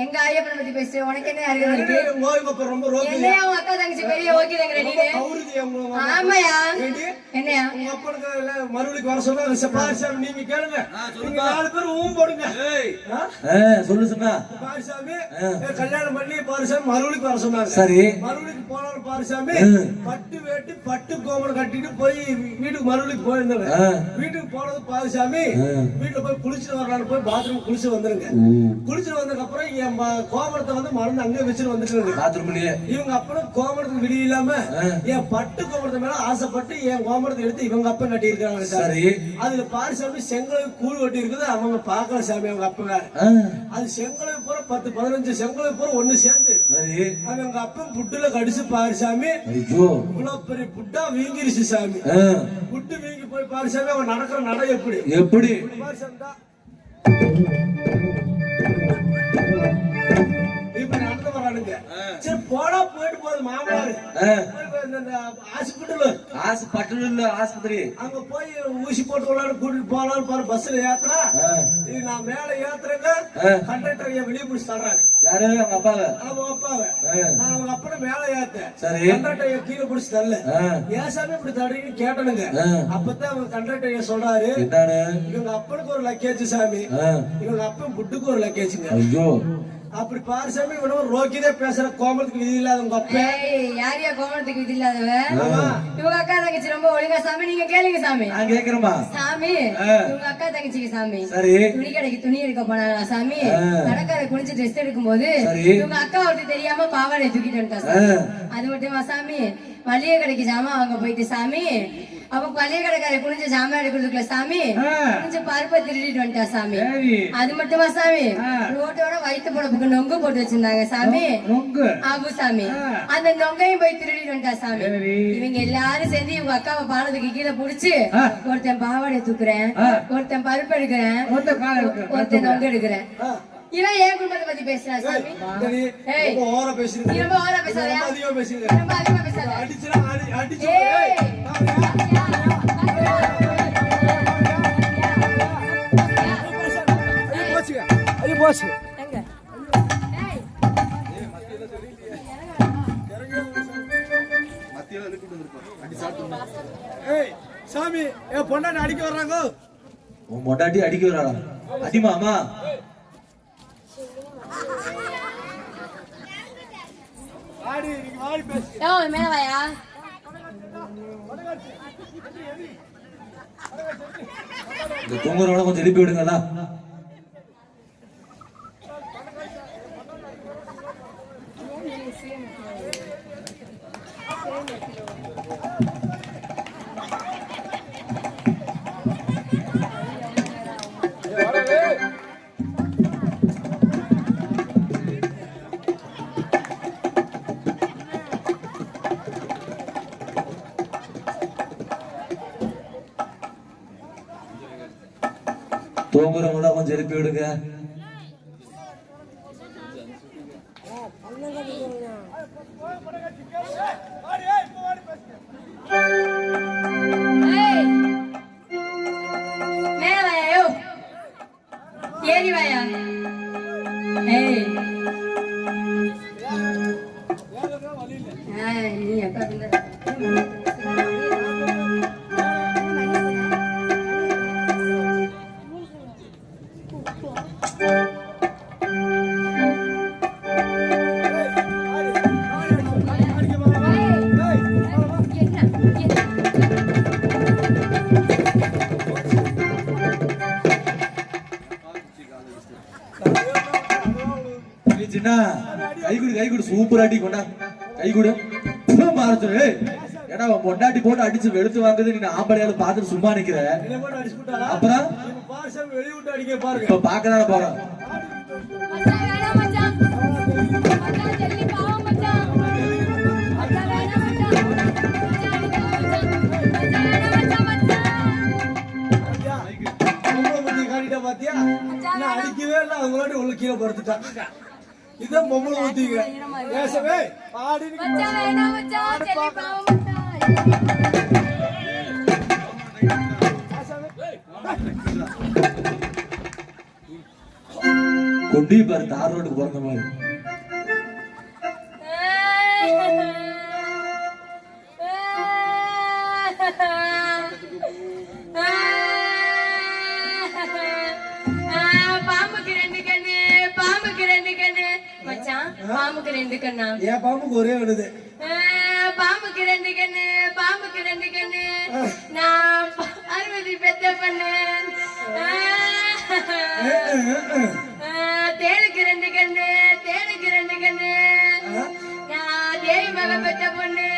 எங்க ஐயப்பன் பத்தி பேசுற உனக்கு என்ன அறிவு இருக்கு? ரொம்ப ரோக்கு என்னையா உங்க அக்கா தங்கச்சி பெரிய ஓகேங்கற நீ ஆமாயா என்னையா உங்க அப்பனுக்கு மறுபடியும் வர சொன்னா செப்பாசாமி நீங்க கேளுங்க நீங்க நாலு பேர் ஊம் போடுங்க சொல்லு சொன்னா பாரிசாமி கல்யாணம் பண்ணி பாரிசாமி மறுபடியும் வர சொன்னாங்க சரி மறுபடியும் போனாரு பாரிசாமி பட்டு வேட்டி பட்டு கோமணம் கட்டிட்டு போய் வீட்டுக்கு மறுபடியும் போயிருந்தாங்க வீட்டுக்கு போனது பாரிசாமி வீட்டுல போய் குளிச்சுட்டு வரலான்னு போய் பாத்ரூம் குளிச்சு வந்துருங்க குளிச்சுட்டு வந்ததுக்கு அப்புறம் என் கோமணத்தை வந்து மறந்து அங்கே வச்சுட்டு வந்துட்டு பாத்ரூம்லயே இவங்க அப்புறம் கோமணத்துக்கு விடி இல்லாம என் பட்டு கோமணத்தை மேல ஆசைப்பட்டு என் கோமணத்தை எடுத்து இவங்க அப்பா கட்டி இருக்காங்க சரி அதுல பாரிசாமி செங்கலை கூழ் வெட்டி இருக்குது அவங்க பாக்கல சாமி அவங்க அப்பங்க அது செங்கலை பூரா 10-15 செங்கலை பூரா ஒண்ணு சேர்ந்து அவங்க அப்பா புட்டுல கடிச்சு பாரிசாமி இவ்வளவு பெரிய புட்டா வீங்கிருச்சு சாமி புட்டு வீங்கி போய் பாரிசாமி அவன் நடக்கிற நடை எப்படி எப்படி பாரிசாமி தான் இப்ப நடந்து வரானுங்க சரி போடா போயிட்டு போகுது மாமனாரு ஆஸ்பத்திரி அங்க போய் ஊசி போட்டு கூட்டிட்டு போலான்னு பாரு பஸ்ல ஏத்துறா நான் மேல ஏத்துறேங்க கண்டக்டர் வெளியே பிடிச்சு தர்றாங்க யாரு அவங்க அப்பாவை நான் அவங்க அப்பனை மேல ஏத்தேன் சரி கண்டக்டர் கீழே பிடிச்சு தரல ஏன் சாமி இப்படி தடுறீங்கன்னு கேட்டனுங்க அப்பதான் அவங்க கண்டக்டர் சொல்றாரு இவங்க அப்பனுக்கு ஒரு லக்கேஜ் சாமி இவங்க அப்பன் புட்டுக்கு ஒரு லக்கேஜுங்க ஐயோ அப்படி பாரு சாமி இவனும் ரோக்கிதே பேசுற கோமத்துக்கு விதி இல்லாத உங்க அப்ப யாரையா கோமத்துக்கு விதி இல்லாதவ இவங்க அக்கா தங்கச்சி ரொம்ப ஒழுங்கா சாமி நீங்க கேளுங்க சாமி நான் கேக்குறேன்பா சாமி இவங்க அக்கா தங்கச்சிக்கு சாமி சரி துணி கடைக்கு துணி எடுக்க போனாங்க சாமி கடைக்கார குளிச்சு ட்ரெஸ் எடுக்கும் போது இவங்க அக்கா ஒருத்தி தெரியாம பாவாடை தூக்கிட்டு வந்துட்டா சாமி அது மட்டுமா சாமி மளிகை கடைக்கு ஜாமான் அவங்க போயிட்டு சாமி அப்ப பழைய கடைக்கார குளிஞ்ச ஜாமான் எடுக்கிறதுக்குள்ள சாமி குளிஞ்ச பருப்பை திருடிட்டு வந்துட்டா சாமி அது மட்டுமா சாமி ரோட்டோட வயிற்று போடப்புக்கு நொங்கு போட்டு வச்சிருந்தாங்க சாமி ஆபு சாமி அந்த நொங்கையும் போய் திருடிட்டு வந்துட்டா சாமி இவங்க எல்லாரும் சேர்ந்து இவங்க அக்காவை பாலத்துக்கு கீழே புடிச்சு ஒருத்தன் பாவாடை தூக்குறேன் ஒருத்தன் பருப்பு எடுக்கிறேன் ஒருத்தன் நொங்கு எடுக்கிறேன் இவன் ஏன் குடும்பத்தை பத்தி பேசுறா சாமி ஓவரா பேசுறீங்க நீ ரொம்ப ஓவரா பேசாத அதிகமா பேசுறீங்க ரொம்ப அதிகமா பேசாத அடிச்சா அடிச்சு போச்சு எங்க ஏய் மத்தியில அனுப்பிட்டு வந்திருப்பா அடி சாப்பிட்டு ஏய் சாமி பொண்டாட்டி அடிக்க வர்றாங்க. உன் பொண்டாட்டி அடிக்க வராளா? அடிமா அம்மா. ஆடி நீங்க வாடி பேசு. மேல வாயா. இந்த தூங்குறவள கொஞ்சம் எழுப்பி விடுங்களா. தூங்குறவங்கள கொஞ்சம் எழுப்பி விடுங்க. மேல வாயா. ஏறி வாயா. நீ எப்ப கை கொடு சூப்பர் அடி கொண்டா. கை கொடு மாறச்சு. ஏன்னா பொண்டாட்டி போட்டு அடிச்சு வெளுத்து வாங்குது. நீ ஆம்பளையால பாத்துட்டு சும்மா நிக்கிற. அப்புறம் இப்ப பாக்கதான போறோம். அடிக்கவே இல்லை. அவங்களோட உள்ள கீழே படுத்துட்டாங்க. இதான் பொம்பளை ஊத்திங்க. பேசவே ஆடி கொண்டி பாரு தார் ரோடுக்கு பிறந்த மாதிரி. பாம்புக்கு ரெண்டு கண்ணா? என் பாம்புக்கு ஒரே விடுது. பாம்புக்கு ரெண்டு கண்ணு, பாம்புக்கு ரெண்டு கண்ணு. நான் 60 பெத்த பண்ணு. தேனுக்கு ரெண்டு கண்ணு, தேனுக்கு ரெண்டு கண்ணு. நான் தேவி மக பெத்த பொண்ணு.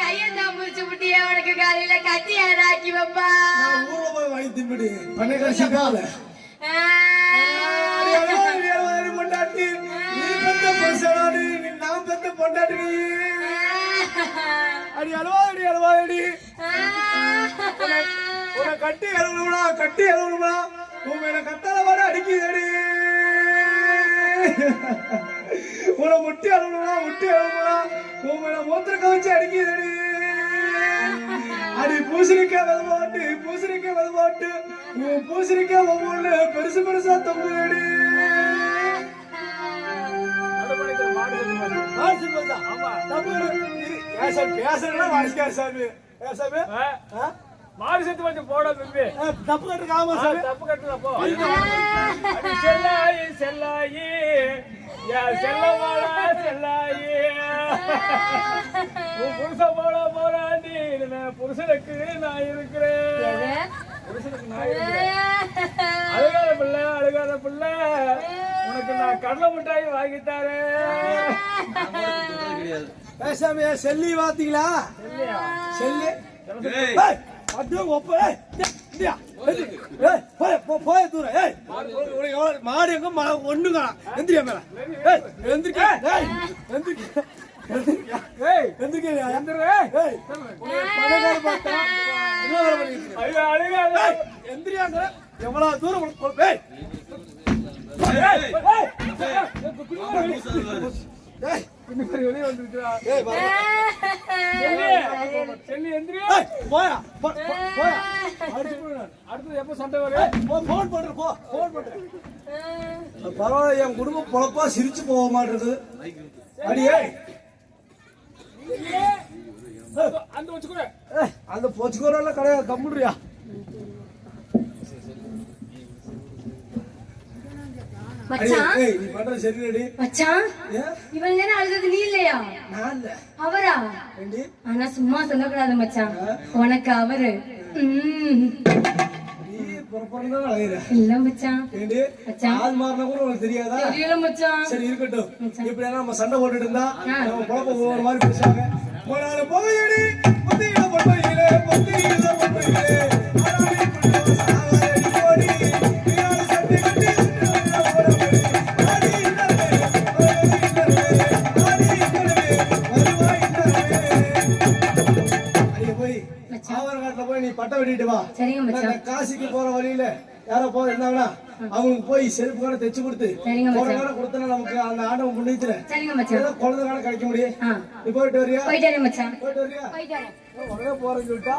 கையத்தான் முடிச்சு முட்டிய உனக்கு காலையில கட்டி ஆக்கி வைப்பா. ஊர்ல போய் வாங்கி தின்படி பண்ணை கடிச்சிட்டால. பொண்டாட்டி நீ பெத்த பசனாடி, நான் பெத்த பொண்டாட்டி. அடி அழுவாடி அழுவாடி. உன கட்டி அழுவா கட்டி அழுவா. உன் மேல கத்தால வர அடிக்குதடி. உன முட்டி அழுவா முட்டி அழுவா. உன் மேல மூத்திர கவச்சு அடிக்குதடி. அடி பூசணிக்காய் வெதமாட்டு பூசணிக்காய் வெதமாட்டு. உன் பூசணிக்காய் ஒவ்வொன்று பெருசு பெருசா தொங்குதடி. மாடு செத்து வச்சு போட தம்பி. தப்பு கட்டுக்கு ஆமா சார். தப்பு கட்டுல போ. செல்லாயி செல்லாயி செல்லமாடா செல்லாயி. உன் புருஷன் போட போறாண்டி. புருஷனுக்கு நான் இருக்கிறேன். புருஷனுக்கு நான் இருக்கிறேன். அழுகாத பிள்ளை அழுகாத பிள்ளை. உனக்கு நான் கடலை மிட்டாய் வாங்கித்தாரேன். பேசாம செல்லி பாத்தீங்களா? செல்லி போய தூரம். மாடு எங்க ஒண்ணுங்க எந்திரியா மேல. எவ்வளவு தூரம் வெளியே வந்துருக்கா. அடுத்தது எப்ப சண்டை வரும்? பரவாயில்ல, என் குடும்பம் பொழப்பா சிரிச்சு போக மாட்டேங்குது. அடியே அந்த வச்சுக்கூட அந்த போச்சுக்கோரெல்லாம் கிடையாது கம்முடுறியா மச்சான் நீ பண்ற சரிடி மச்சான் இவன் நேரம் அழுதது நீ இல்லையா நான் இல்ல அவரா ஏண்டி ஆனா சும்மா சொல்லக்கூடாது மச்சான் உனக்கு அவரு நீ புறப்பறந்தா அழகுற இல்ல மச்சான் ஏண்டி ஆள் மாறினா கூட உனக்கு தெரியாதா தெரியல மச்சான் சரி இருக்கட்டும் இப்படி நம்ம சண்டை போட்டுட்டு இருந்தா நம்ம குழப்பம் ஒவ்வொரு மாதிரி பேசுவாங்க போனால போயடி புத்தியில பொண்ணையிலே புத்தியில பொண்ணையிலே ஆனாலே புள்ள சாவடி போடி நீயால சட்டை கட்டி ஆடி இன்னவே வருவாய் இன்னவே போய் ஆவரகாட்டுல போய் நீ பட்டை வெட்டிட்டு வா சரிங்க மச்சான் காசிக்கு போற வழியில யாரோ போற இருந்தாங்கன்னா அவங்களுக்கு போய் செருப்பு கடை தைச்சு கொடுத்து கடை கொடுத்தா நமக்கு அந்த ஆண்டவன் புண்ணியத்துல சரிங்க மச்சான் குழந்தை கடை கிடைக்க முடியும் நீ போயிட்டு வரியா போயிட்டாரே மச்சான் போயிட்டு வரியா போயிட்டாரே உடனே போறேன்னு சொல்லிட்டா